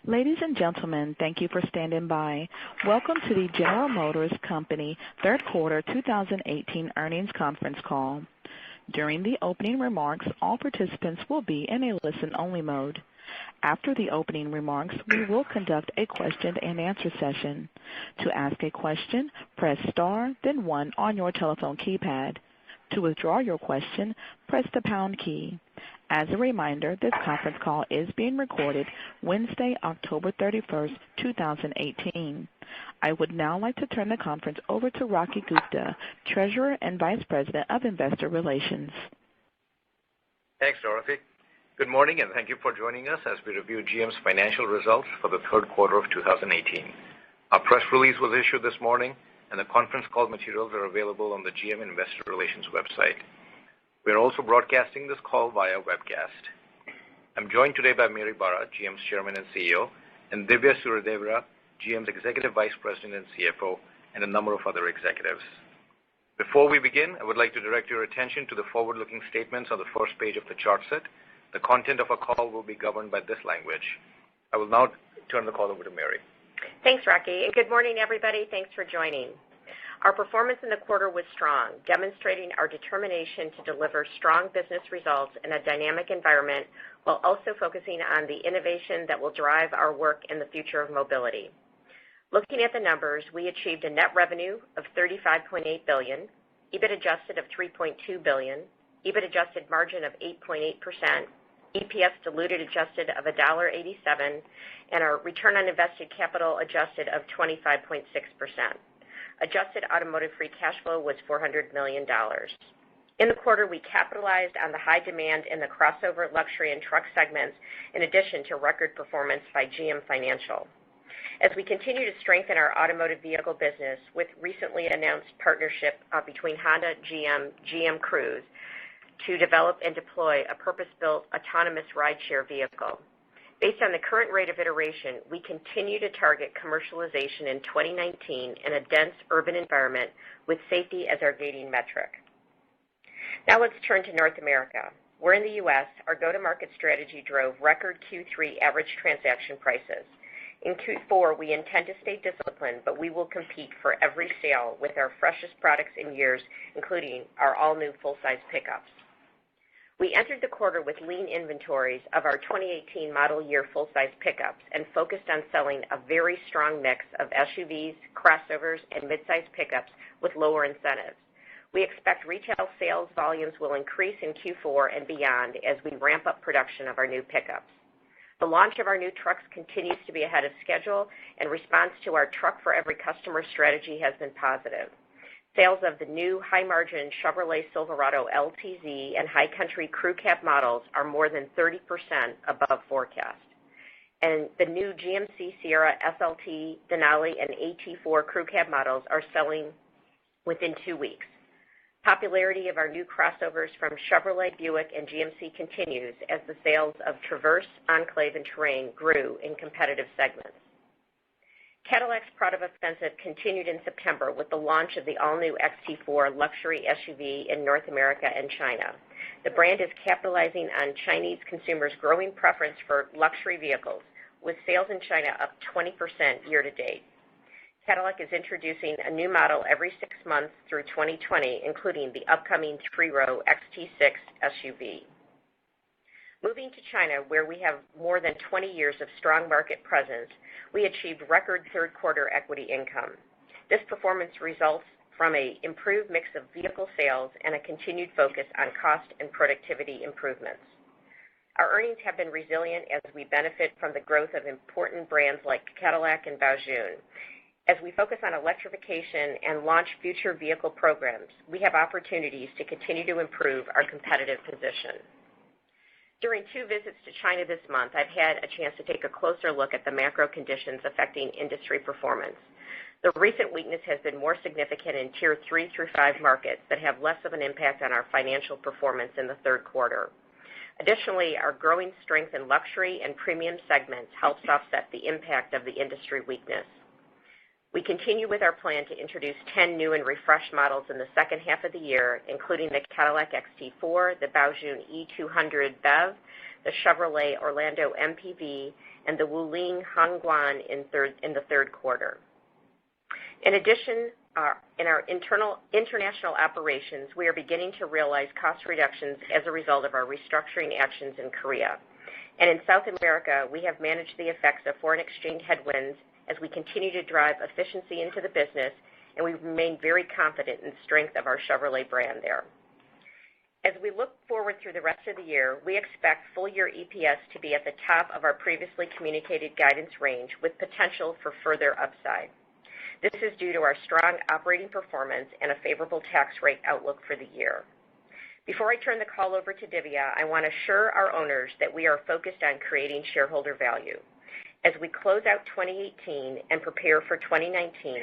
Ladies and gentlemen, thank you for standing by. Welcome to the General Motors Company third quarter 2018 earnings conference call. During the opening remarks, all participants will be in a listen-only mode. After the opening remarks, we will conduct a question-and-answer session. To ask a question, press star, then 1 on your telephone keypad. To withdraw your question, press the pound key. As a reminder, this conference call is being recorded Wednesday, October 31st, 2018. I would now like to turn the conference over to Rocky Gupta, Treasurer and Vice President of Investor Relations. Thanks, Dorothy. Good morning, and thank you for joining us as we review GM's financial results for the third quarter of 2018. Our press release was issued this morning, and the conference call materials are available on the GM Investor Relations website. We are also broadcasting this call via webcast. I'm joined today by Mary Barra, GM's Chairman and CEO, and Divya Suryadevara, GM's Executive Vice President and CFO, and a number of other executives. Before we begin, I would like to direct your attention to the forward-looking statements on the first page of the chart set. The content of our call will be governed by this language. I will now turn the call over to Mary. Thanks, Rocky, and good morning, everybody. Thanks for joining. Our performance in the quarter was strong, demonstrating our determination to deliver strong business results in a dynamic environment while also focusing on the innovation that will drive our work in the future of mobility. Looking at the numbers, we achieved a net revenue of $35.8 billion, EBIT adjusted of $3.2 billion, EBIT adjusted margin of 8.8%, EPS diluted adjusted of $1.87, and our return on invested capital adjusted of 25.6%. Adjusted automotive free cash flow was $400 million. In the quarter, we capitalized on the high demand in the crossover, luxury, and truck segments, in addition to record performance by GM Financial. As we continue to strengthen our automotive vehicle business with recently announced partnership between Honda, GM Cruise to develop and deploy a purpose-built autonomous rideshare vehicle. Based on the current rate of iteration, we continue to target commercialization in 2019 in a dense urban environment with safety as our gating metric. Now let's turn to North America. Where in the U.S., our go-to-market strategy drove record Q3 average transaction prices. In Q4, we intend to stay disciplined, but we will compete for every sale with our freshest products in years, including our all-new full-size pickups. We entered the quarter with lean inventories of our 2018 model year full-size pickups and focused on selling a very strong mix of SUVs, crossovers, and mid-size pickups with lower incentives. We expect retail sales volumes will increase in Q4 and beyond as we ramp up production of our new pickups. The launch of our new trucks continues to be ahead of schedule, and response to our Truck for Every Customer strategy has been positive. Sales of the new high-margin Chevrolet Silverado LTZ and High Country Crew Cab models are more than 30% above forecast. And the new GMC Sierra SLT, Denali, and AT4 Crew Cab models are selling within 2 weeks. Popularity of our new crossovers from Chevrolet, Buick, and GMC continues as the sales of Traverse, Enclave, and Terrain grew in competitive segments. Cadillac's product offensive continued in September with the launch of the all-new XT4 luxury SUV in North America and China. The brand is capitalizing on Chinese consumers' growing preference for luxury vehicles, with sales in China up 20% year-to-date. Cadillac is introducing a new model every 6 months through 2020, including the upcoming 3-row XT6 SUV. Moving to China, where we have more than 20 years of strong market presence, we achieved record third quarter equity income. This performance results from an improved mix of vehicle sales and a continued focus on cost and productivity improvements. Our earnings have been resilient as we benefit from the growth of important brands like Cadillac and Baojun. As we focus on electrification and launch future vehicle programs, we have opportunities to continue to improve our competitive position. During 2 visits to China this month, I've had a chance to take a closer look at the macro conditions affecting industry performance. The recent weakness has been more significant in Tier 3 through 5 markets that have less of an impact on our financial performance in the third quarter. Additionally, our growing strength in luxury and premium segments helps offset the impact of the industry weakness. We continue with our plan to introduce 10 new and refreshed models in the second half of the year, including the Cadillac XT4, the Baojun E200 BEV, the Chevrolet Orlando MPV, and the Wuling Hongguan in the third quarter. In addition, in our international operations, we are beginning to realize cost reductions as a result of our restructuring actions in Korea. And in South America, we have managed the effects of foreign exchange headwinds as we continue to drive efficiency into the business, and we remain very confident in the strength of our Chevrolet brand there. As we look forward through the rest of the year, we expect full-year EPS to be at the top of our previously communicated guidance range with potential for further upside. This is due to our strong operating performance and a favorable tax rate outlook for the year. Before I turn the call over to Divya, I want to assure our owners that we are focused on creating shareholder value. As we close out 2018 and prepare for 2019,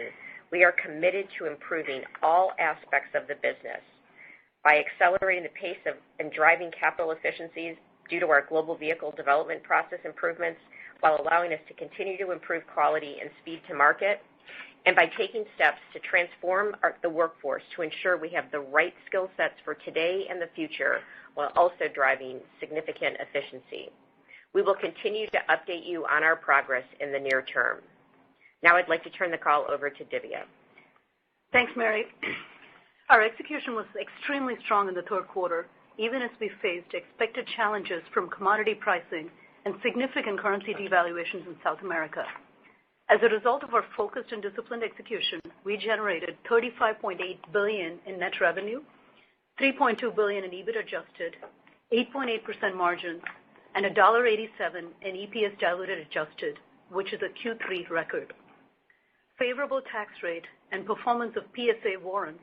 we are committed to improving all aspects of the business by accelerating the pace of and driving capital efficiencies due to our global vehicle development process improvements, while allowing us to continue to improve quality and speed to market, and by taking steps to transform the workforce to ensure we have the right skill sets for today and the future, while also driving significant efficiency. We will continue to update you on our progress in the near term. Now I'd like to turn the call over to Divya. Thanks, Mary. Our execution was extremely strong in the third quarter, even as we faced expected challenges from commodity pricing and significant currency devaluations in South America. As a result of our focused and disciplined execution, we generated $35.8 billion in net revenue, $3.2 billion in EBITDA adjusted, 8.8% margins, and $1.87 in EPS diluted adjusted, which is a Q3 record. Favorable tax rate and performance of PSA warrants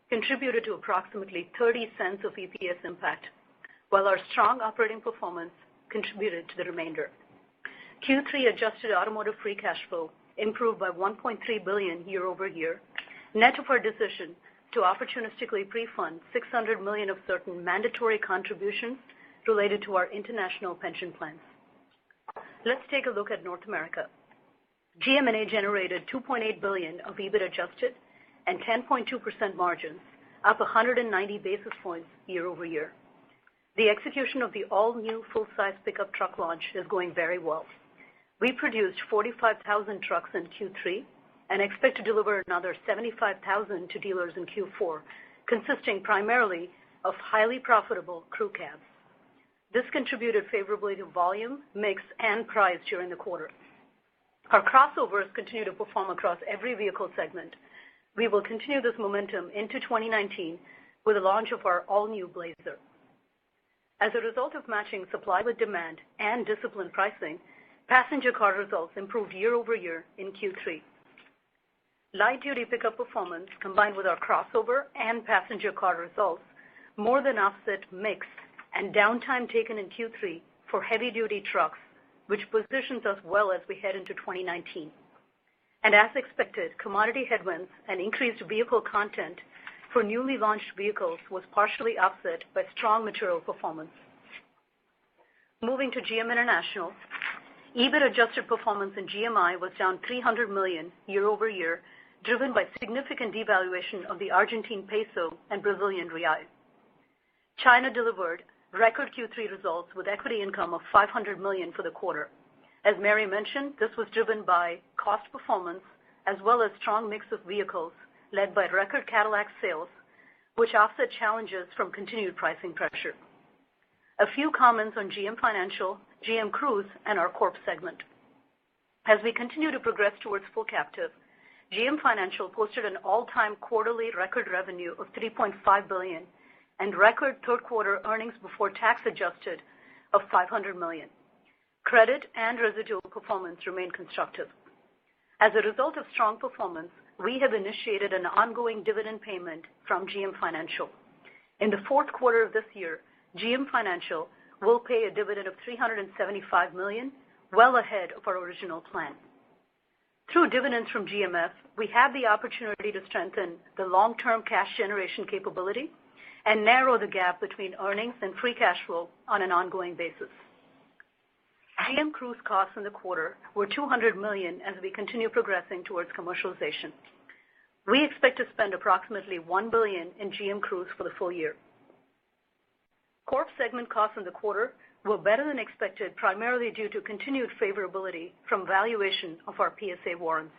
contributed to approximately 30 cents of EPS impact, while our strong operating performance contributed to the remainder. Q3 adjusted automotive free cash flow improved by $1.3 billion year over year, net of our decision to opportunistically pre-fund $600 million of certain mandatory contributions related to our international pension plans. Let's take a look at North America. GM&A generated $2.8 billion of EBIT adjusted and 10.2% margins, up 190 basis points year over year. The execution of the all-new full-size pickup truck launch is going very well. We produced 45,000 trucks in Q3 and expect to deliver another 75,000 to dealers in Q4, consisting primarily of highly profitable crew cabs. This contributed favorably to volume, mix, and price during the quarter. Our crossovers continue to perform across every vehicle segment. We will continue this momentum into 2019 with the launch of our all-new Blazer. As a result of matching supply with demand and disciplined pricing, passenger car results improved year over year in Q3. Light-duty pickup performance, combined with our crossover and passenger car results, more than offset mix and downtime taken in Q3 for heavy-duty trucks, which positions us well as we head into 2019. And as expected, commodity headwinds and increased vehicle content for newly launched vehicles was partially offset by strong material performance. Moving to GM International, EBIT adjusted performance in GMI was down $300 million year over year, driven by significant devaluation of the Argentine peso and Brazilian real. China delivered record Q3 results with equity income of $500 million for the quarter. As Mary mentioned, this was driven by cost performance as well as strong mix of vehicles led by record Cadillac sales, which offset challenges from continued pricing pressure. A few comments on GM Financial, GM Cruise, and our Corp segment. As we continue to progress towards full captive, GM Financial posted an all-time quarterly record revenue of $3.5 billion and record third quarter earnings before tax adjusted of $500 million. Credit and residual performance remain constructive. As a result of strong performance, we have initiated an ongoing dividend payment from GM Financial. In the fourth quarter of this year, GM Financial will pay a dividend of $375 million, well ahead of our original plan. Through dividends from GMF, we have the opportunity to strengthen the long-term cash generation capability and narrow the gap between earnings and free cash flow on an ongoing basis. GM Cruise costs in the quarter were $200 million as we continue progressing towards commercialization. We expect to spend approximately $1 billion in GM Cruise for the full year. Corp segment costs in the quarter were better than expected, primarily due to continued favorability from valuation of our PSA warrants.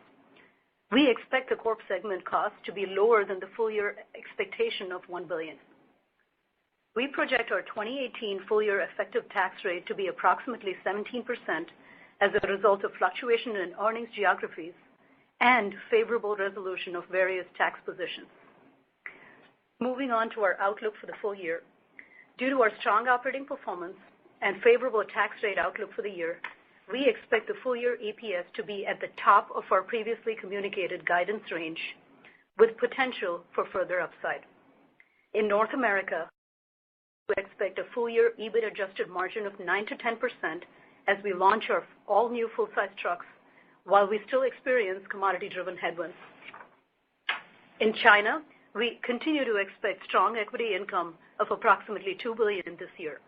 We expect the corp segment cost to be lower than the full-year expectation of $1 billion. We project our 2018 full-year effective tax rate to be approximately 17% as a result of fluctuation in earnings geographies and favorable resolution of various tax positions. Moving on to our outlook for the full year. Due to our strong operating performance and favorable tax rate outlook for the year, we expect the full-year EPS to be at the top of our previously communicated guidance range, with potential for further upside. In North America, we expect a full-year EBIT adjusted margin of 9 to 10% as we launch our all-new full-size trucks while we still experience commodity-driven headwinds. In China, we continue to expect strong equity income of approximately $2 billion this year.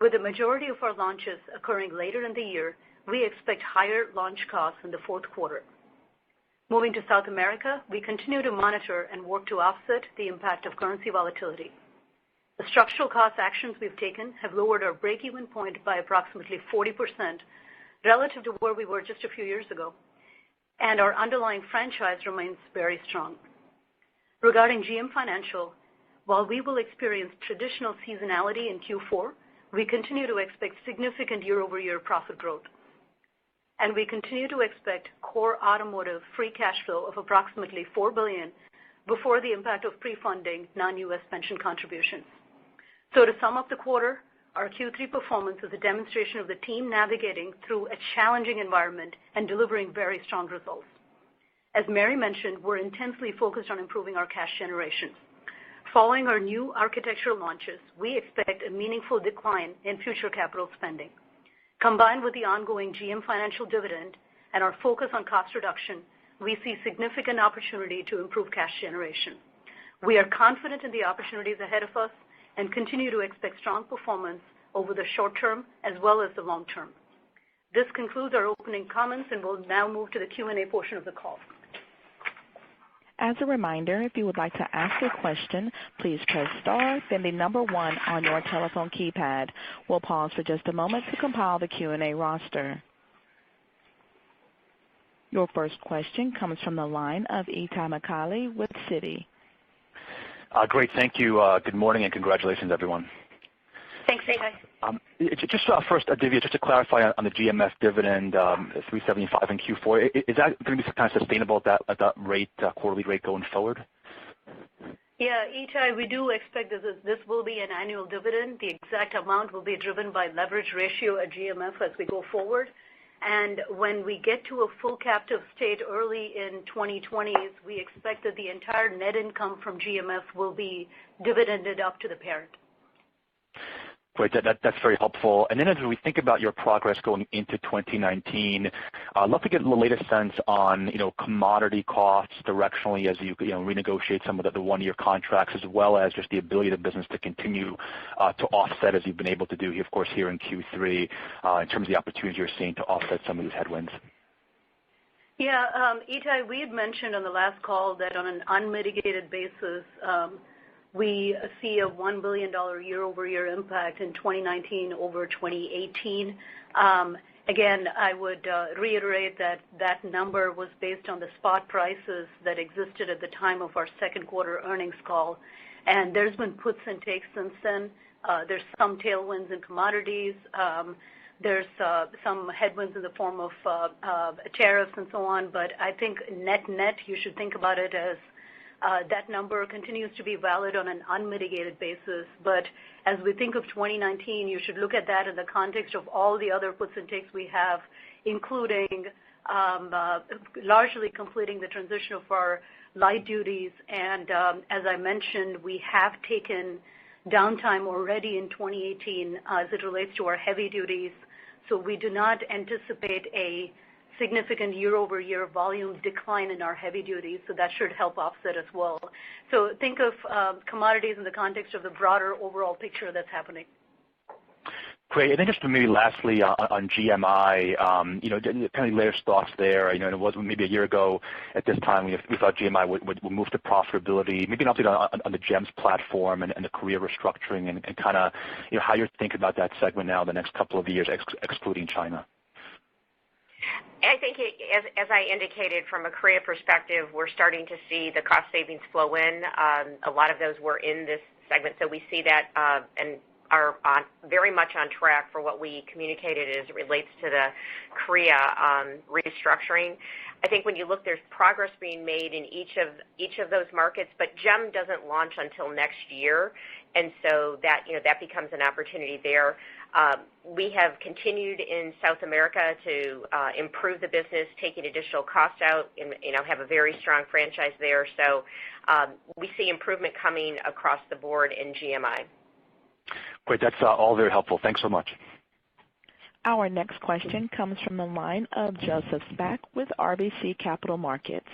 With the majority of our launches occurring later in the year, we expect higher launch costs in the fourth quarter. Moving to South America, we continue to monitor and work to offset the impact of currency volatility. The structural cost actions we've taken have lowered our break-even point by approximately 40% relative to where we were just a few years ago, and our underlying franchise remains very strong. Regarding GM Financial, while we will experience traditional seasonality in Q4, we continue to expect significant year-over-year profit growth. And we continue to expect core automotive free cash flow of approximately $4 billion before the impact of pre-funding non-U.S. pension contributions. So to sum up the quarter, our Q3 performance is a demonstration of the team navigating through a challenging environment and delivering very strong results. As Mary mentioned, we're intensely focused on improving our cash generation. Following our new architectural launches, we expect a meaningful decline in future capital spending. Combined with the ongoing GM Financial dividend and our focus on cost reduction, we see significant opportunity to improve cash generation. We are confident in the opportunities ahead of us and continue to expect strong performance over the short term as well as the long term. This concludes our opening comments, and we'll now move to the Q&A portion of the call. As a reminder, if you would like to ask a question, please press star, then the number 1 on your telephone keypad. We'll pause for just a moment to compile the Q&A roster. Your first question comes from the line of Itay Michaeli with Citi. Great, thank you. Good morning and congratulations, everyone. Thanks, Itay. Just first, Divya, just to clarify on the GMF dividend, $375 in Q4, is that going to be kind of sustainable at that rate, quarterly rate going forward? Yeah, Itay, we do expect this will be an annual dividend. The exact amount will be driven by leverage ratio at GMF as we go forward. And when we get to a full captive state early in 2020s, we expect that the entire net income from GMF will be dividended up to the parent. Great, that's very helpful. And then as we think about your progress going into 2019, I'd love to get the latest sense on commodity costs directionally as you renegotiate some of the one-year contracts, as well as just the ability of the business to continue to offset as you've been able to do, of course, here in Q3 in terms of the opportunities you're seeing to offset some of these headwinds. Yeah, Itay, we had mentioned on the last call that on an unmitigated basis, we see a $1 billion year-over-year impact in 2019 over 2018. Again, I would reiterate that that number was based on the spot prices that existed at the time of our second quarter earnings call. And there's been puts and takes since then. There's some tailwinds in commodities. There's some headwinds in the form of tariffs and so on. But I think net-net, you should think about it as that number continues to be valid on an unmitigated basis. But as we think of 2019, you should look at that in the context of all the other puts and takes we have, including largely completing the transition of our light duties. And as I mentioned, we have taken downtime already in 2018 as it relates to our heavy duties. So we do not anticipate a significant year-over-year volume decline in our heavy duties, so that should help offset as well. So think of commodities in the context of the broader overall picture that's happening. Great. And then just maybe lastly on GMI, kind of latest thoughts there. It was maybe a year ago at this time we thought GMI would move to profitability. Maybe an update on the GEMS platform and the Korea restructuring and kind of how you're thinking about that segment now the next couple of years, excluding China. I think, as I indicated, from a Korea perspective, we're starting to see the cost savings flow in. A lot of those were in this segment, so we see that and are very much on track for what we communicated as it relates to the Korea restructuring. I think when you look, there's progress being made in each of those markets, but GEM doesn't launch until next year, and so that becomes an opportunity there. We have continued in South America to improve the business, taking additional costs out, and have a very strong franchise there. So we see improvement coming across the board in GMI. Great. That's all very helpful. Thanks so much. Our next question comes from the line of Joseph Spak with RBC Capital Markets.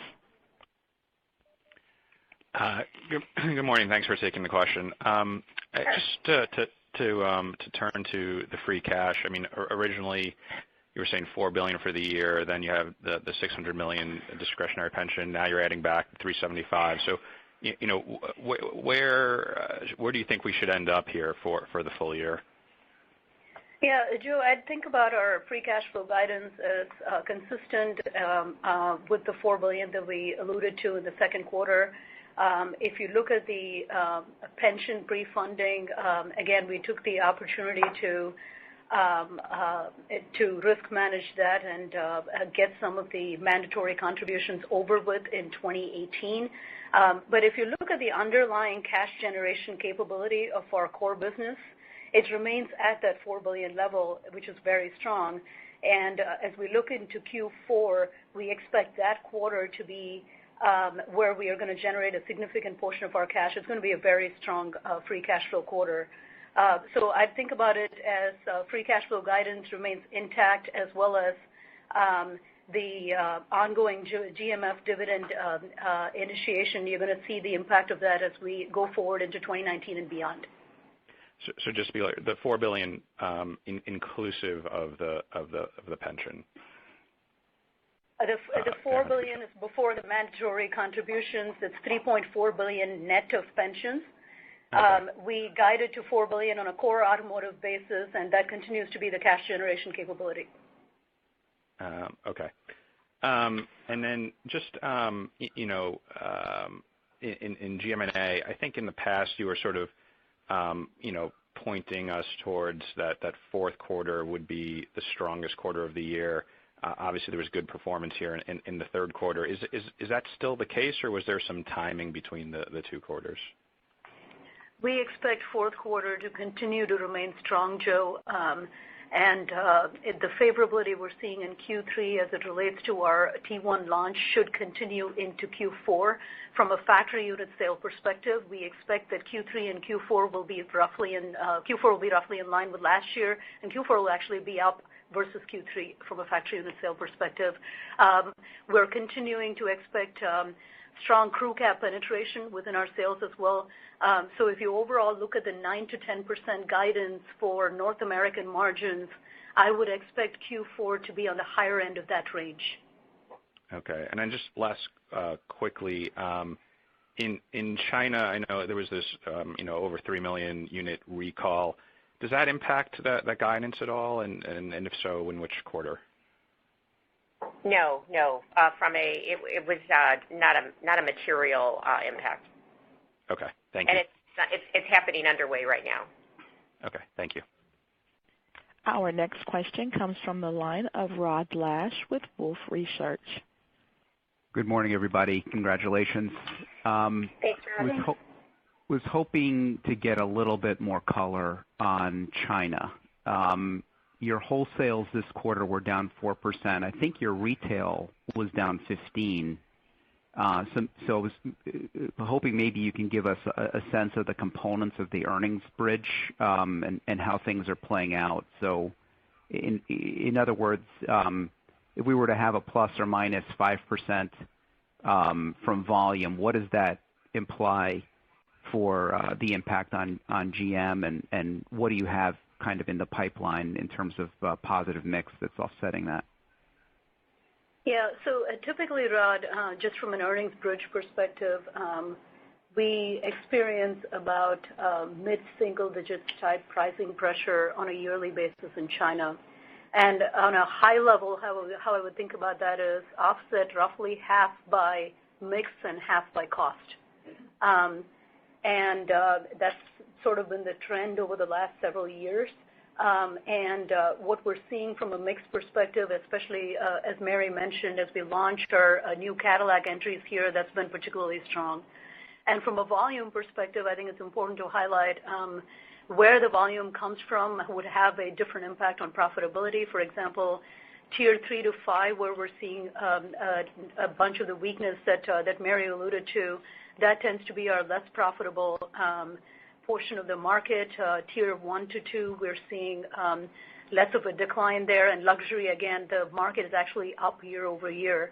Good morning. Thanks for taking the question. Just to turn to the free cash. I mean, originally you were saying $4 billion for the year. Then you have the $600 million discretionary pension. Now you're adding back $375. So, where do you think we should end up here for the full year? Yeah, Joe, I'd think about our free cash flow guidance as consistent with the $4 billion that we alluded to in the second quarter. If you look at the pension pre-funding, again, we took the opportunity to risk manage that and get some of the mandatory contributions over with in 2018. But if you look at the underlying cash generation capability of our core business, it remains at that $4 billion level, which is very strong. And as we look into Q4, we expect that quarter to be where we are going to generate a significant portion of our cash. It's going to be a very strong free cash flow quarter. So I think about it as free cash flow guidance remains intact, as well as the ongoing GMF dividend initiation. You're going to see the impact of that as we go forward into 2019 and beyond. So just to be clear, the $4 billion inclusive of the pension. The $4 billion is before the mandatory contributions. It's $3.4 billion net of pensions. Okay. We guided to $4 billion on a core automotive basis, and that continues to be the cash generation capability. Okay. And then just, in GM&A, I think in the past you were sort of, pointing us towards that fourth quarter would be the strongest quarter of the year. Obviously, there was good performance here in the third quarter. Is that still the case, or was there some timing between the two quarters? We expect fourth quarter to continue to remain strong, Joe. And the favorability we're seeing in Q3 as it relates to our T1 launch should continue into Q4. From a factory unit sale perspective, we expect that Q3 and Q4 will be roughly in line with last year, and Q4 will actually be up versus Q3 from a factory unit sale perspective. We're continuing to expect strong crew cab penetration within our sales as well. So if you overall look at the 9 to 10% guidance for North American margins, I would expect Q4 to be on the higher end of that range. Okay. And then just last quickly, in China, I know there was this over 3 million unit recall. Does that impact that guidance at all? And if so, in which quarter? No. It was not a material impact. Okay, thank you. And it's happening underway right now. Okay, thank you. Our next question comes from the line of Rod Lache with Wolfe Research. Good morning, everybody. Congratulations. Thanks, Rod. Was hoping to get a little bit more color on China. Your wholesales this quarter were down 4%. I think your retail was down 15%. So I was hoping maybe you can give us a sense of the components of the earnings bridge and how things are playing out. So in other words, if we were to have a plus or minus 5% from volume, what does that imply for the impact on GM, and what do you have kind of in the pipeline in terms of positive mix that's offsetting that? Yeah. So typically, Rod, just from an earnings bridge perspective, we experience about mid-single digits type pricing pressure on a yearly basis in China. And on a high level, how I would think about that is offset roughly half by mix and half by cost. And that's sort of been the trend over the last several years. And what we're seeing from a mix perspective, especially as Mary mentioned, as we launched our new Cadillac entries here, that's been particularly strong. And from a volume perspective, I think it's important to highlight where the volume comes from would have a different impact on profitability. For example, tier 3 to 5, where we're seeing a bunch of the weakness that Mary alluded to, that tends to be our less profitable portion of the market. Tier 1 to 2, we're seeing less of a decline there. And luxury, again, the market is actually up year over year.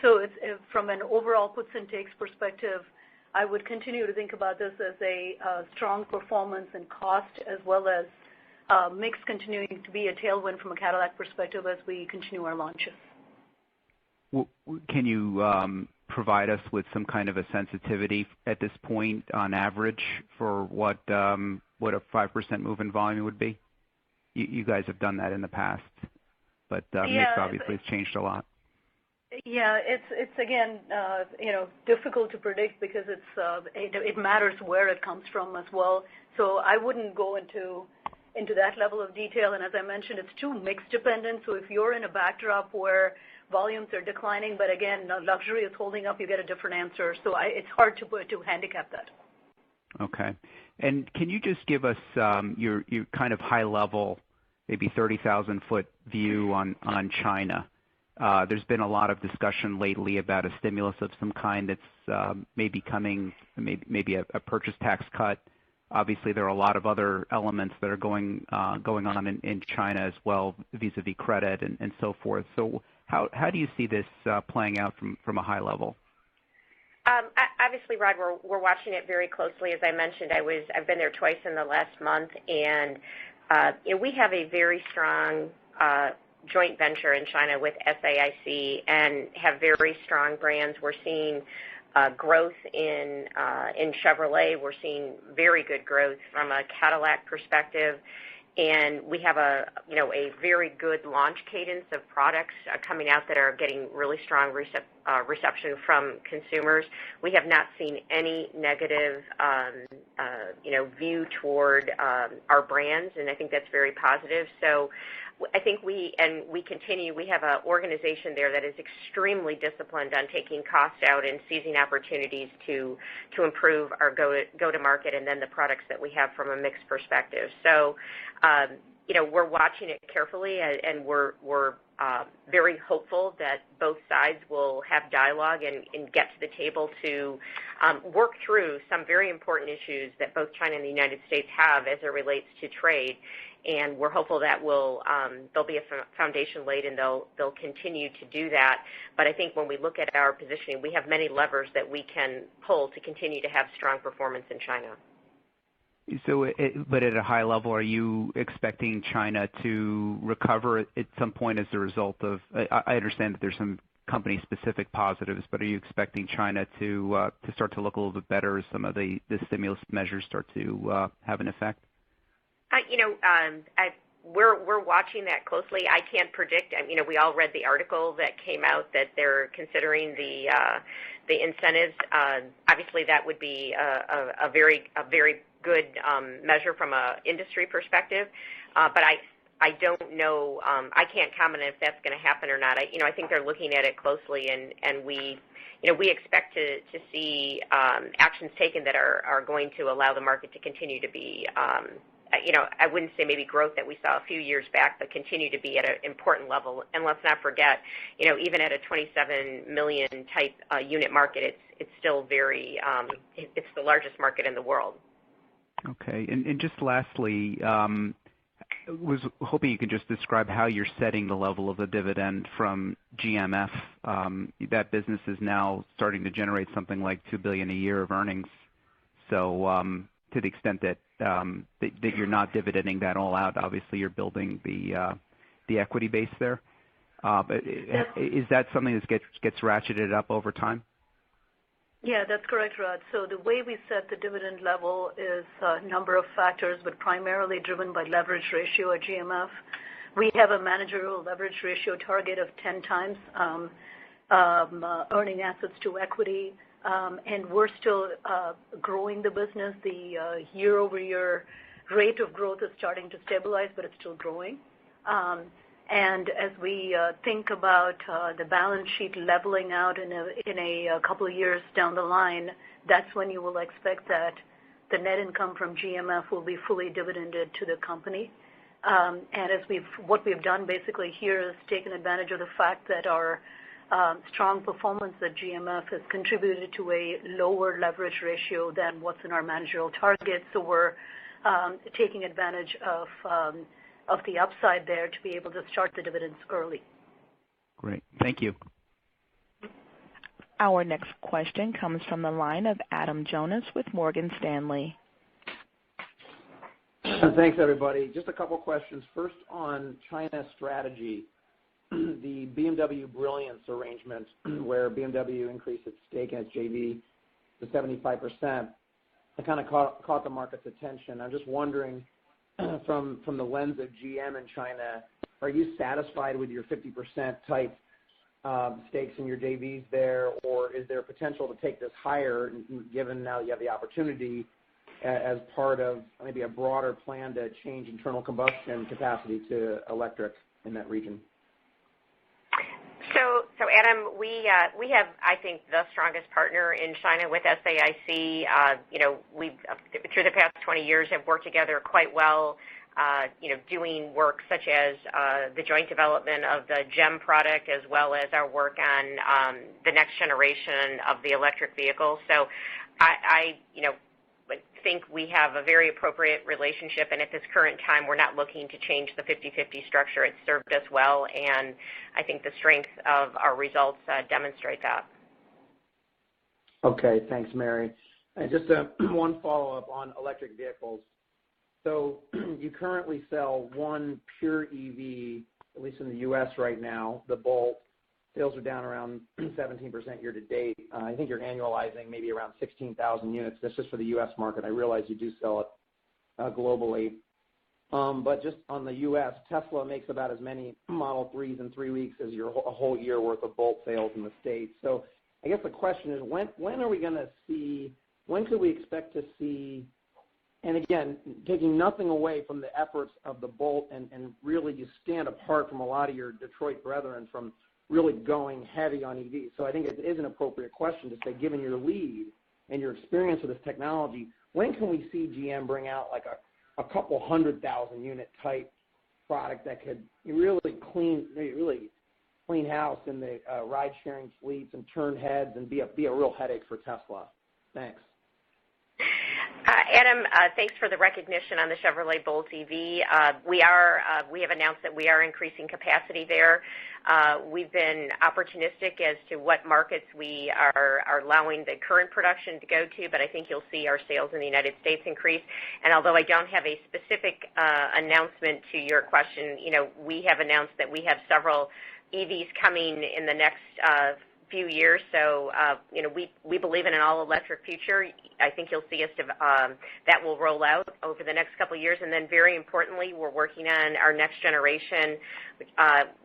So it's, from an overall puts and takes perspective, I would continue to think about this as a strong performance and cost, as well as mix continuing to be a tailwind from a Cadillac perspective as we continue our launches. Can you provide us with some kind of a sensitivity at this point on average for what a 5% move in volume would be? You guys have done that in the past, but mix obviously has changed a lot. Yeah, it's again, difficult to predict because it matters where it comes from as well. So I wouldn't go into that level of detail. And as I mentioned, it's too mix dependent. So if you're in a backdrop where volumes are declining, but again, luxury is holding up, you get a different answer. So it's hard to handicap that. Okay. And can you just give us your kind of high level, maybe 30,000 foot view on China? There's been a lot of discussion lately about a stimulus of some kind that's maybe coming, maybe a purchase tax cut. Obviously, there are a lot of other elements that are going on in China as well, vis-a-vis credit and so forth. So how do you see this playing out from a high level? Obviously, Rod, we're watching it very closely. As I mentioned, I've been there twice in the last month, and we have a very strong joint venture in China with SAIC and have very strong brands. We're seeing growth in Chevrolet. We're seeing very good growth from a Cadillac perspective. And we have a very good launch cadence of products coming out that are getting really strong reception from consumers. We have not seen any negative, view toward our brands, and I think that's very positive. So I think we have an organization there that is extremely disciplined on taking costs out and seizing opportunities to improve our go-to-market and then the products that we have from a mix perspective. So, we're watching it carefully, and we're very hopeful that both sides will have dialogue and get to the table to work through some very important issues that both China and the United States have as it relates to trade. And we're hopeful that there'll be a foundation laid, and they'll continue to do that. But I think when we look at our positioning, we have many levers that we can pull to continue to have strong performance in China. So, but at a high level, are you expecting China to recover at some point as a result of? I understand that there's some company-specific positives, but are you expecting China to start to look a little bit better as some of the stimulus measures start to have an effect? We're watching that closely. I can't predict. We all read the article that came out that they're considering the incentives. Obviously, that would be a very good measure from an industry perspective. But I don't know. I can't comment if that's going to happen or not. I think they're looking at it closely, and we expect to see actions taken that are going to allow the market to continue to be. I wouldn't say maybe growth that we saw a few years back, but continue to be at an important level. And let's not forget, even at a 27 million type unit market, it's still it's the largest market in the world. Okay. And just lastly, was hoping you could just describe how you're setting the level of the dividend from GMF. That business is now starting to generate something like $2 billion a year of earnings. So, to the extent that that you're not dividending that all out, obviously you're building the equity base there. Is that something that gets ratcheted up over time? Yeah, that's correct, Rod. So the way we set the dividend level is a number of factors, but primarily driven by leverage ratio at GMF. We have a managerial leverage ratio target of 10 times earning assets to equity, and we're still growing the business. The year-over-year rate of growth is starting to stabilize, but it's still growing. And as we think about the balance sheet leveling out in a couple of years down the line, that's when you will expect that the net income from GMF will be fully dividended to the company. And what we've done basically here is taken advantage of the fact that our strong performance at GMF has contributed to a lower leverage ratio than what's in our managerial target. So we're taking advantage of the upside there to be able to start the dividends early. Great. Thank you. Our next question comes from the line of Adam Jonas with Morgan Stanley. Thanks, everybody. Just a couple questions. First, on China strategy, the BMW Brilliance arrangement, where BMW increased its stake in its JV to 75%, it kind of caught the market's attention. I'm just wondering, from the lens of GM in China, are you satisfied with your 50% type stakes in your JVs there, or is there potential to take this higher, given now you have the opportunity as part of maybe a broader plan to change internal combustion capacity to electric in that region? So Adam, we have, I think, the strongest partner in China with SAIC. We've through the past 20 years have worked together quite well. Doing work such as the joint development of the GEM product, as well as our work on the next generation of the electric vehicle. So I think we have a very appropriate relationship, and at this current time, we're not looking to change the 50-50 structure. It's served us well, and I think the strength of our results demonstrate that. Okay, thanks, Mary. And just one follow-up on electric vehicles. So you currently sell one pure EV, at least in the U.S. right now, the Bolt. Sales are down around 17% year to date. I think you're annualizing maybe around 16,000 units. That's just for the U.S. market. I realize you do sell it globally. But just on the U.S., Tesla makes about as many Model 3s in 3 weeks as your a whole year worth of Bolt sales in the States. So I guess the question is, when are we going to see, when could we expect to see, and again, taking nothing away from the efforts of the Bolt, and really you stand apart from a lot of your Detroit brethren from really going heavy on EVs. So I think it is an appropriate question to say, given your lead and your experience with this technology, when can we see GM bring out like a couple 100,000 unit type product that could really clean house in the ride sharing fleets and turn heads and be a real headache for Tesla? Thanks. Adam, thanks for the recognition on the Chevrolet Bolt EV. We have announced that we are increasing capacity there. We've been opportunistic as to what markets we are allowing the current production to go to, but I think you'll see our sales in the United States increase. And although I don't have a specific announcement to your question, we have announced that we have several EVs coming in the next few years. So, we believe in an all-electric future. I think you'll see us that will roll out over the next couple of years. And then very importantly, we're working on our next generation,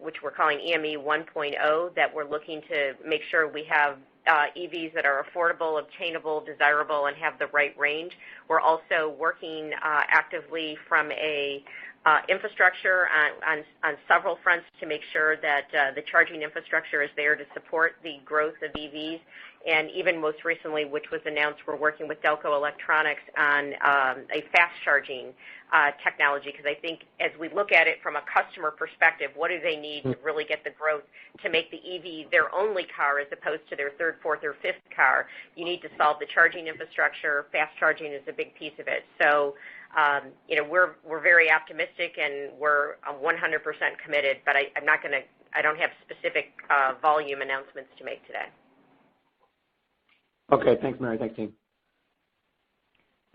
which we're calling EME 1.0, that we're looking to make sure we have EVs that are affordable, obtainable, desirable, and have the right range. We're also working actively from a infrastructure on several fronts to make sure that the charging infrastructure is there to support the growth of EVs. And even most recently, which was announced, we're working with Delco Electronics on a fast charging technology, because I think as we look at it from a customer perspective, what do they need to really get the growth to make the EV their only car as opposed to their third, fourth, or fifth car? You need to solve the charging infrastructure. Fast charging is a big piece of it. So, we're very optimistic and we're 100% committed, but I don't have specific volume announcements to make today. Okay, thanks, Mary. Thanks, team.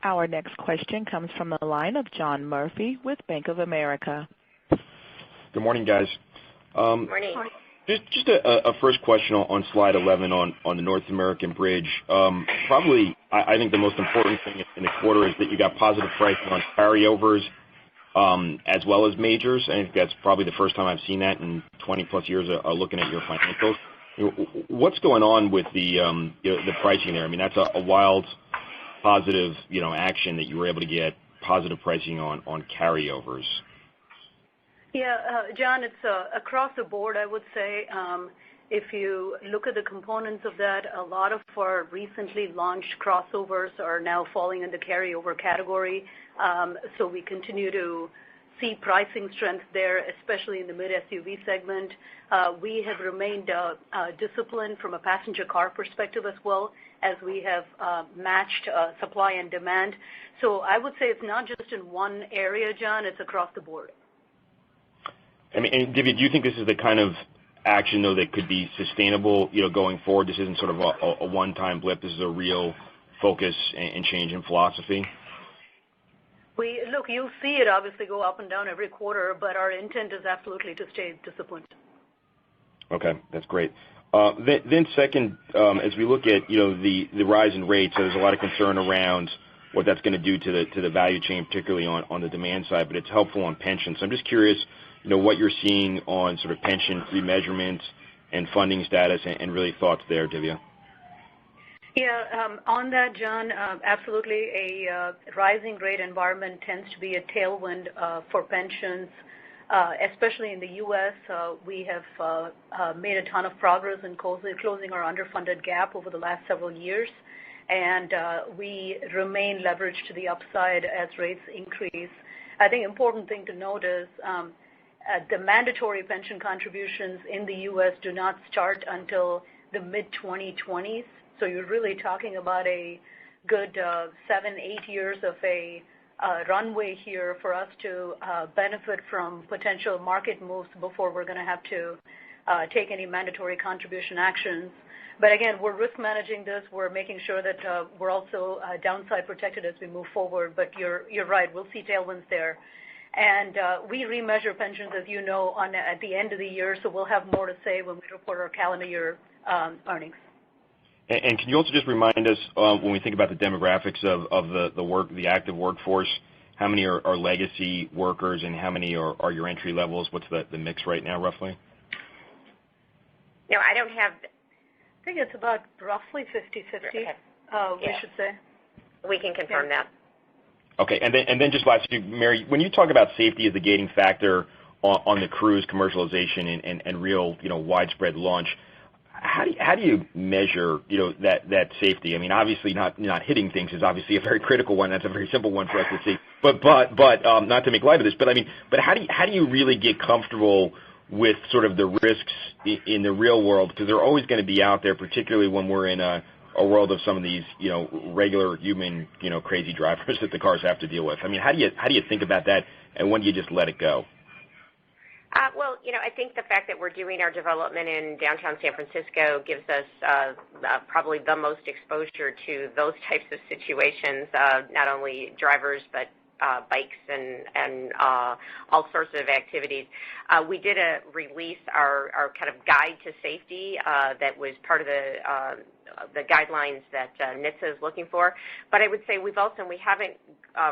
Our next question comes from the line of John Murphy with Bank of America. Good morning, guys. Morning. Just a first question on slide 11 on the North American bridge. Probably, I think the most important thing in the quarter is that you got positive pricing on carryovers as well as majors. I think that's probably the first time I've seen that in 20-plus years of looking at your financials. What's going on with the pricing there? I mean, that's a wild positive action that you were able to get positive pricing on carryovers. Yeah, John, it's across the board, I would say. If you look at the components of that, a lot of our recently launched crossovers are now falling in the carryover category. So we continue to see pricing strength there, especially in the mid-SUV segment. We have remained disciplined from a passenger car perspective as well, as we have matched supply and demand. So I would say it's not just in one area, John, it's across the board. I mean, and Divya, do you think this is the kind of action, though, that could be sustainable, going forward? This isn't sort of a one-time blip. This is a real focus and change in philosophy? Look, you'll see it obviously go up and down every quarter, but our intent is absolutely to stay disciplined. Okay, that's great. Then second, as we look at, the rise in rates, so there's a lot of concern around what that's going to do to the value chain, particularly on the demand side, but it's helpful on pensions. So I'm just curious, what you're seeing on sort of pension remeasurements and funding status and really thoughts there, Divya. Yeah, on that, John, absolutely a rising rate environment tends to be a tailwind for pensions, especially in the U.S. We have made a ton of progress in closing our underfunded gap over the last several years, and we remain leveraged to the upside as rates increase. I think important thing to note is the mandatory pension contributions in the U.S. do not start until the mid-2020s. So you're really talking about a good 7-8 years of a runway here for us to benefit from potential market moves before we're going to have to take any mandatory contribution actions. But again, we're risk managing this. We're making sure that we're also downside protected as we move forward. But you're right. We'll see tailwinds there. And we remeasure pensions, as you know, at the end of the year, so we'll have more to say when we report our calendar year earnings. And can you also just remind us, when we think about the demographics of the active workforce, how many are legacy workers and how many are your entry levels? What's the mix right now, roughly? No, I don't have. I think it's about roughly 50-50, we should say. We can confirm that. Okay, and then just lastly, Mary, when you talk about safety as the gating factor on the Cruise commercialization and real, widespread launch, how do you measure, that safety? I mean, obviously not hitting things is obviously a very critical one. That's a very simple one for us to see. But not to make light of this, but how do you really get comfortable with sort of the risks in the real world? Because they're always going to be out there, particularly when we're in a world of some of these, regular human, crazy drivers that the cars have to deal with. I mean, how do you think about that, and when do you just let it go? Well, I think the fact that we're doing our development in downtown San Francisco gives us probably the most exposure to those types of situations, not only drivers but bikes and all sorts of activities. We did release our kind of guide to safety that was part of the guidelines that NHTSA is looking for. But I would say we haven't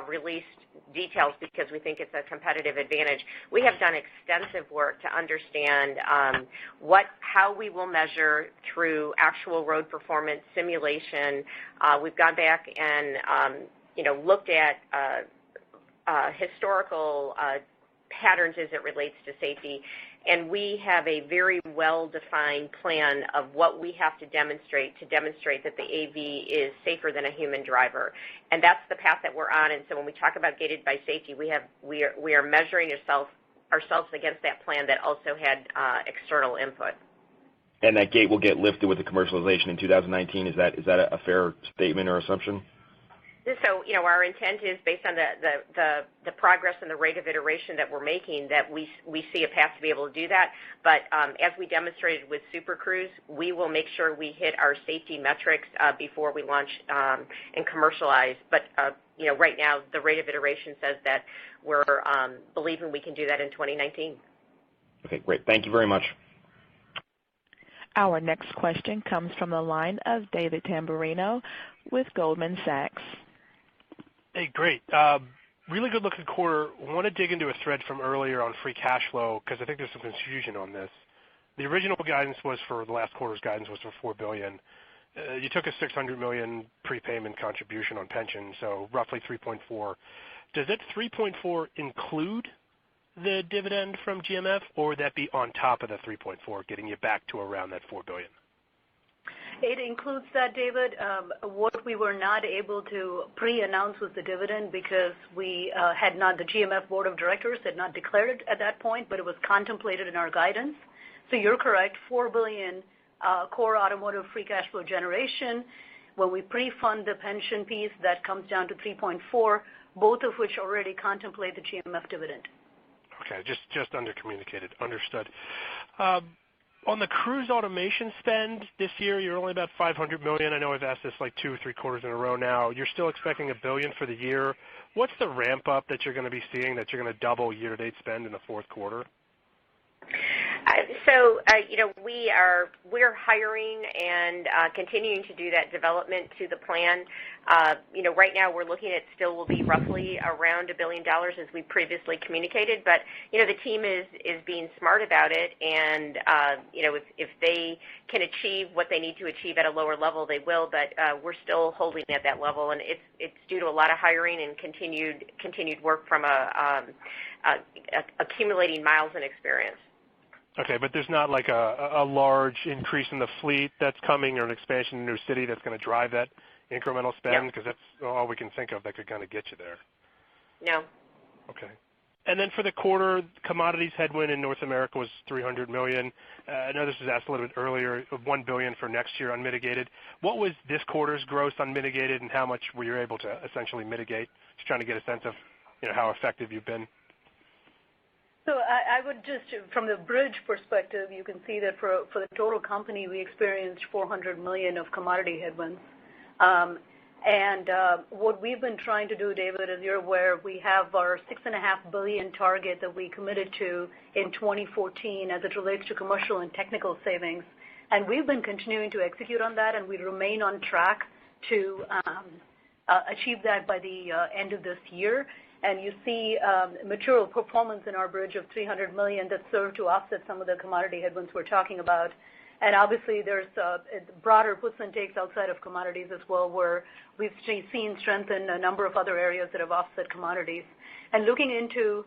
released details because we think it's a competitive advantage. We have done extensive work to understand how we will measure through actual road performance simulation. We've gone back and looked at historical patterns as it relates to safety, and we have a very well-defined plan of what we have to demonstrate that the AV is safer than a human driver, and that's the path that we're on. And so when we talk about gated by safety, we are measuring ourselves against that plan that also had external input. And that gate will get lifted with the commercialization in 2019. Is that a fair statement or assumption? So, our intent is based on the progress and the rate of iteration that we're making that we see a path to be able to do that. But as we demonstrated with Super Cruise, we will make sure we hit our safety metrics before we launch and commercialize. But, right now the rate of iteration says that we're believing we can do that in 2019. Okay, great. Thank you very much. Our next question comes from the line of David Tamberrino with Goldman Sachs. Hey, great. Really good looking quarter. I want to dig into a thread from earlier on free cash flow because I think there's some confusion on this. The original guidance was for the last quarter's guidance was for $4 billion. You took a $600 million prepayment contribution on pension, so roughly 3.4. Does that 3.4 include the dividend from GMF, or would that be on top of the 3.4, getting you back to around that $4 billion? It includes that, David. What we were not able to pre-announce was the dividend because we had not, the GMF board of directors had not declared it at that point, but it was contemplated in our guidance. So you're correct, $4 billion core automotive free cash flow generation. When we pre-fund the pension piece, that comes down to 3.4, both of which already contemplate the GMF dividend. Okay, just under-communicated. Understood. On the cruise automation spend this year, you're only about $500 million. I know I've asked this like 2 or 3 quarters in a row now. You're still expecting $1 billion for the year. What's the ramp up that you're going to be seeing that you're going to double year-to-date spend in the fourth quarter? So, we're hiring and continuing to do that development to the plan. Right now we're looking at still will be roughly around $1 billion as we previously communicated, but, the team is being smart about it, and, if they can achieve what they need to achieve at a lower level, they will, but we're still holding at that level, and it's due to a lot of hiring and continued work from accumulating miles and experience. Okay, but there's not like a large increase in the fleet that's coming or an expansion in a new city that's going to drive that incremental spend? Because that's all we can think of that could kind of get you there. No. Okay. And then for the quarter, commodities headwind in North America was $300 million. I know this was asked a little bit earlier, of $1 billion for next year unmitigated. What was this quarter's gross unmitigated, and how much were you able to essentially mitigate? Just trying to get a sense of how effective you've been. So I would just, from the bridge perspective, you can see that for the total company, we experienced $400 million of commodity headwinds. And what we've been trying to do, David, as you're aware, we have our $6.5 billion target that we committed to in 2014 as it relates to commercial and technical savings. And we've been continuing to execute on that, and we remain on track to achieve that by the end of this year. And you see material performance in our bridge of $300 million that serve to offset some of the commodity headwinds we're talking about. And obviously there's broader puts and takes outside of commodities as well, where we've seen strength in a number of other areas that have offset commodities. And looking into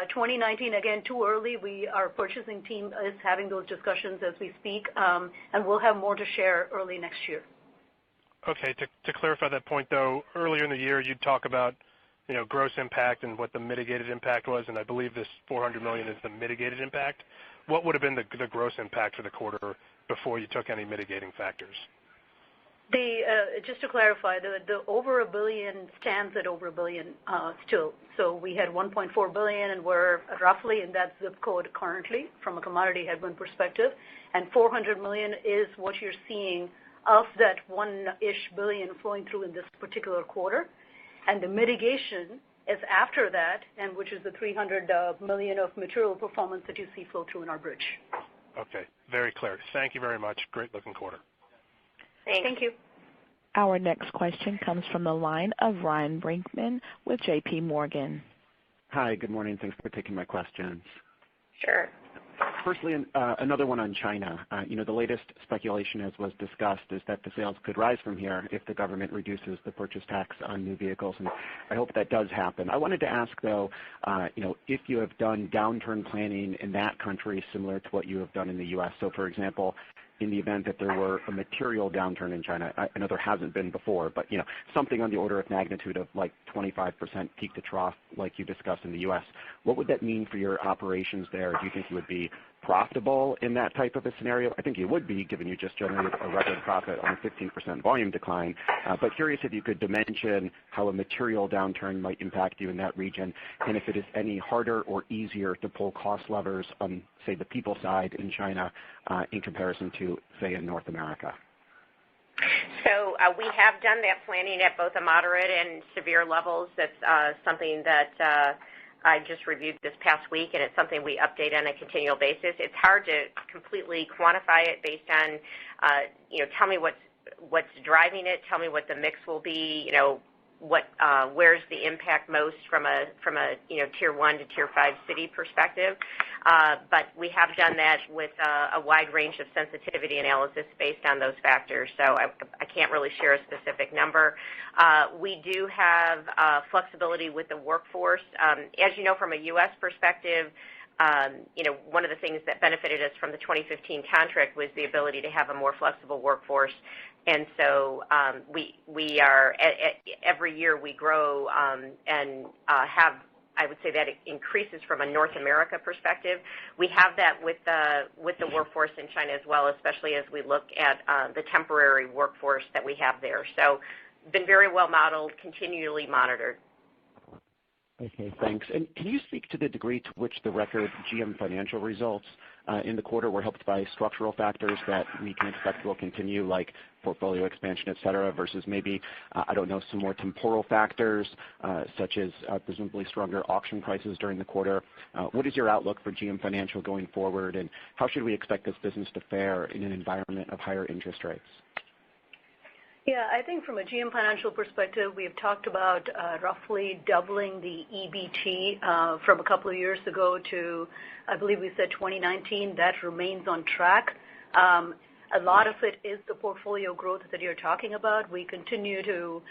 2019, again, too early, our purchasing team is having those discussions as we speak, and we'll have more to share early next year. Okay, to clarify that point, though, earlier in the year you'd talk about gross impact and what the mitigated impact was, and I believe this $400 million is the mitigated impact. What would have been the gross impact for the quarter before you took any mitigating factors? Just to clarify, the over $1 billion stands at over $1 billion still. So we had $1.4 billion, and we're roughly in that zip code currently from a commodity headwind perspective, and $400 million is what you're seeing of that $1-ish billion flowing through in this particular quarter. And the mitigation is after that, and which is the $300 million of material performance that you see flow through in our bridge. Okay, very clear. Thank you very much. Great looking quarter. Thanks. Thank you. Our next question comes from the line of Ryan Brinkman with J.P. Morgan. Hi, good morning. Thanks for taking my questions. Sure. Firstly, another one on China. The latest speculation, as was discussed, is that the sales could rise from here if the government reduces the purchase tax on new vehicles, and I hope that does happen. I wanted to ask, though, if you have done downturn planning in that country similar to what you have done in the U.S. So, for example, in the event that there were a material downturn in China, I know there hasn't been before, but something on the order of magnitude of like 25% peak to trough like you discussed in the U.S., what would that mean for your operations there? Do you think you would be profitable in that type of a scenario? I think you would be, given you just generated a record profit on a 15% volume decline. But curious if you could dimension how a material downturn might impact you in that region, and if it is any harder or easier to pull cost levers on, say, the people side in China in comparison to, say, in North America. So we have done that planning at both a moderate and severe levels. That's something that I just reviewed this past week, and it's something we update on a continual basis. It's hard to completely quantify it based on, tell me what's driving it, tell me what the mix will be, where's the impact most from a tier 1 to tier 5 city perspective. But we have done that with a wide range of sensitivity analysis based on those factors. So I can't really share a specific number. We do have flexibility with the workforce. As you know, from a U.S. perspective, one of the things that benefited us from the 2015 contract was the ability to have a more flexible workforce. And so we are, every year we grow and have, I would say that it increases from a North America perspective. We have that with the workforce in China as well, especially as we look at the temporary workforce that we have there. So been very well modeled, continually monitored. Okay, thanks. And can you speak to the degree to which the record GM financial results in the quarter were helped by structural factors that we can expect will continue, like portfolio expansion, et cetera, versus maybe, some more temporal factors, such as presumably stronger auction prices during the quarter? What is your outlook for GM Financial going forward, and how should we expect this business to fare in an environment of higher interest rates? Yeah, I think from a GM Financial perspective, we have talked about roughly doubling the EBT from a couple of years ago to, I believe we said 2019. That remains on track. A lot of it is the portfolio growth that you're talking about. We continue to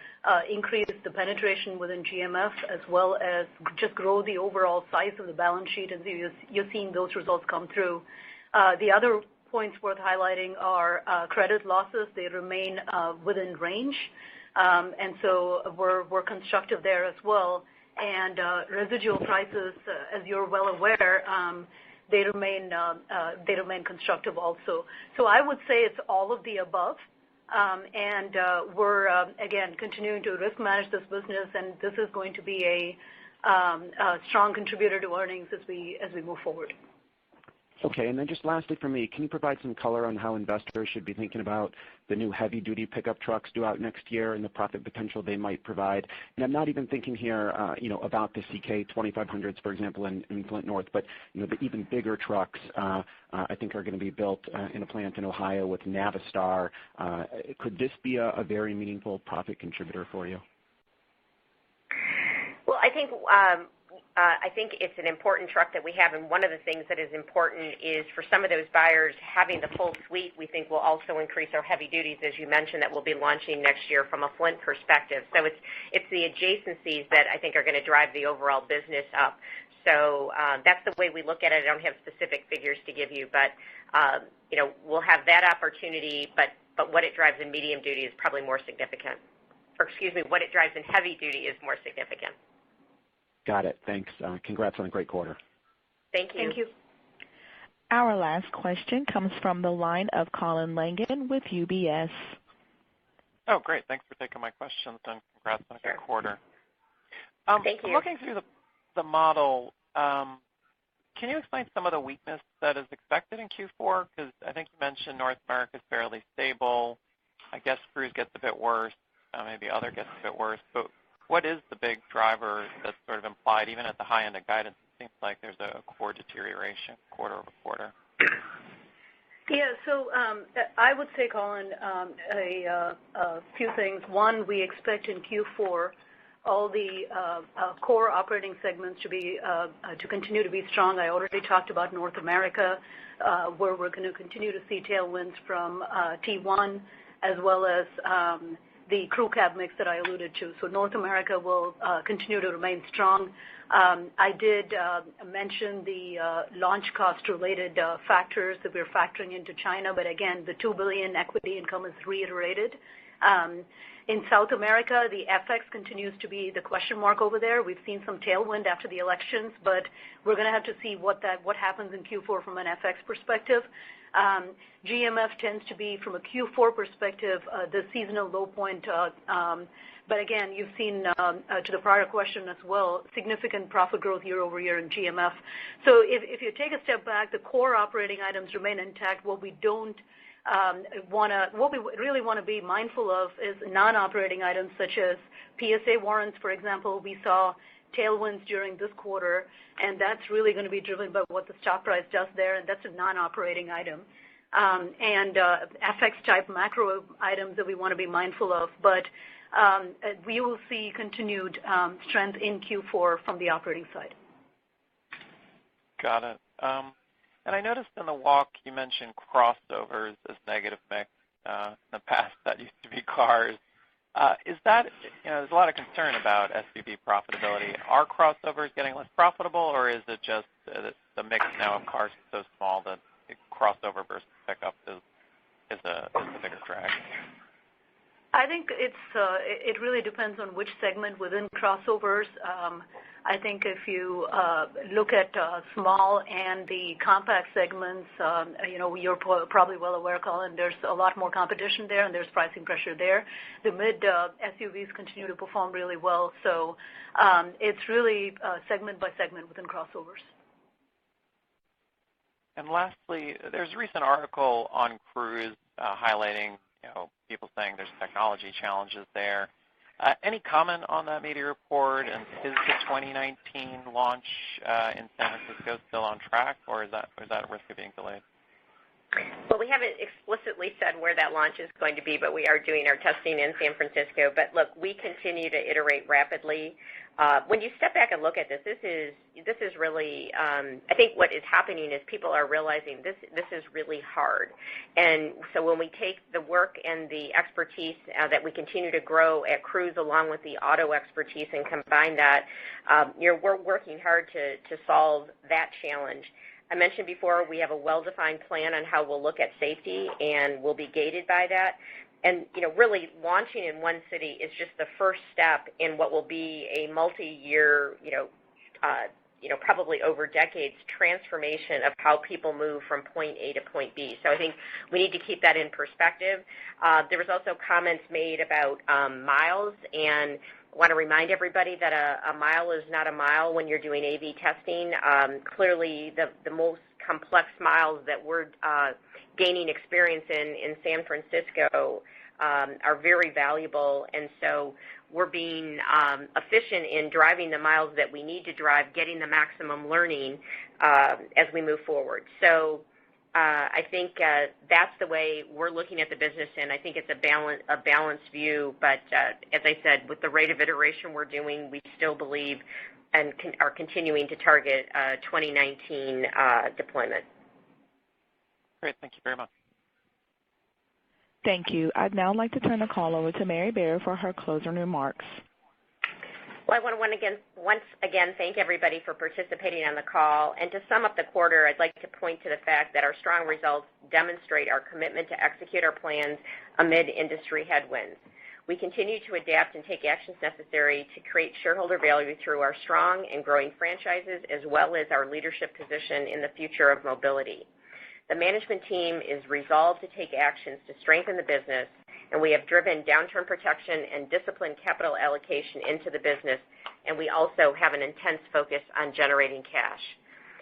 increase the penetration within GMF as well as just grow the overall size of the balance sheet, and you're seeing those results come through. The other points worth highlighting are credit losses. They remain within range, and so we're constructive there as well. And residual prices, as you're well aware, they remain constructive also. So I would say it's all of the above, and we're again continuing to risk manage this business, and this is going to be a strong contributor to earnings as we move forward. Okay, and then just lastly for me, can you provide some color on how investors should be thinking about the new heavy-duty pickup trucks due out next year and the profit potential they might provide? And I'm not even thinking here, about the CK 2500s, for example, in Flint North, but the even bigger trucks I think are going to be built in a plant in Ohio with Navistar. Could this be a very meaningful profit contributor for you? Well, I think it's an important truck that we have, and one of the things that is important is for some of those buyers having the full suite. We think will also increase our heavy duties, as you mentioned, that we'll be launching next year from a Flint perspective. So it's the adjacencies that I think are going to drive the overall business up. So that's the way we look at it. I don't have specific figures to give you, but we'll have that opportunity. But what it drives in medium duty is probably more significant. Or excuse me, what it drives in heavy duty is more significant. Got it. Thanks. Congrats on a great quarter. Thank you. Thank you. Our last question comes from the line of Colin Langan with UBS. Oh, great. Thanks for taking my questions, and congrats on a good quarter. Thank you. Looking through the model, can you explain some of the weakness that is expected in Q4? Because I think you mentioned North America is fairly stable. I guess cruise gets a bit worse. Maybe other gets a bit worse. But what is the big driver that's sort of implied, even at the high end of guidance? It seems like there's a core deterioration quarter over quarter. Yeah, so I would say, Colin, a few things. One, we expect in Q4 all the core operating segments to continue to be strong. I already talked about North America, where we're going to continue to see tailwinds from T1, as well as the crew cab mix that I alluded to. So North America will continue to remain strong. I did mention the launch cost-related factors that we're factoring into China, but again, the $2 billion equity income is reiterated. In South America, the FX continues to be the question mark over there. We've seen some tailwind after the elections, but we're going to have to see what happens in Q4 from an FX perspective. GMF tends to be, from a Q4 perspective, the seasonal low point. But again, you've seen, to the prior question as well, significant profit growth year over year in GMF. So if you take a step back, the core operating items remain intact. What we really want to be mindful of is non-operating items such as PSA warrants, for example. We saw tailwinds during this quarter, and that's really going to be driven by what the stock price does there, and that's a non-operating item. And FX-type macro items that we want to be mindful of, but we will see continued strength in Q4 from the operating side. Got it. And I noticed in the walk you mentioned crossovers as negative mix. In the past, that used to be cars. Is that, there's a lot of concern about SUV profitability. Are crossovers getting less profitable, or is it just the mix now of cars is so small that crossover versus pickup is a bigger drag? I think it really depends on which segment within crossovers. I think if you look at small and the compact segments, you're probably well aware, Colin, there's a lot more competition there and there's pricing pressure there. The mid SUVs continue to perform really well, so it's really segment by segment within crossovers. And lastly, there's a recent article on Cruise highlighting people saying there's technology challenges there. Any comment on that media report? And is the 2019 launch in San Francisco still on track, or is that at risk of being delayed? Well, we haven't explicitly said where that launch is going to be, but we are doing our testing in San Francisco. But look, we continue to iterate rapidly. When you step back and look at this is really, I think what is happening is people are realizing this is really hard. And so when we take the work and the expertise that we continue to grow at Cruise along with the auto expertise and combine that, we're working hard to solve that challenge. I mentioned before we have a well-defined plan on how we'll look at safety, and we'll be gated by that. And, really launching in one city is just the first step in what will be a multi-year, probably over decades, transformation of how people move from point A to point B. So I think we need to keep that in perspective. There was also comments made about miles, and I want to remind everybody that a mile is not a mile when you're doing AV testing. Clearly, the most complex miles that we're gaining experience in San Francisco are very valuable, and so we're being efficient in driving the miles that we need to drive, getting the maximum learning as we move forward. So I think that's the way we're looking at the business, and I think it's a balanced view. But as I said, with the rate of iteration we're doing, we still believe and are continuing to target 2019 deployment. Great. Thank you very much. Thank you. I'd now like to turn the call over to Mary Barra for her closing remarks. Well, I want to once again thank everybody for participating on the call. And to sum up the quarter, I'd like to point to the fact that our strong results demonstrate our commitment to execute our plans amid industry headwinds. We continue to adapt and take actions necessary to create shareholder value through our strong and growing franchises, as well as our leadership position in the future of mobility. The management team is resolved to take actions to strengthen the business, and we have driven downturn protection and disciplined capital allocation into the business, and we also have an intense focus on generating cash.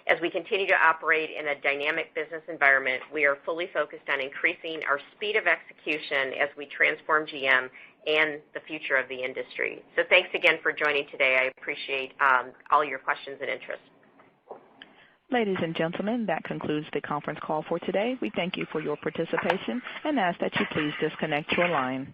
As we continue to operate in a dynamic business environment, we are fully focused on increasing our speed of execution as we transform GM and the future of the industry. So thanks again for joining today. I appreciate all your questions and interest. Ladies and gentlemen, that concludes the conference call for today. We thank you for your participation and ask that you please disconnect your line.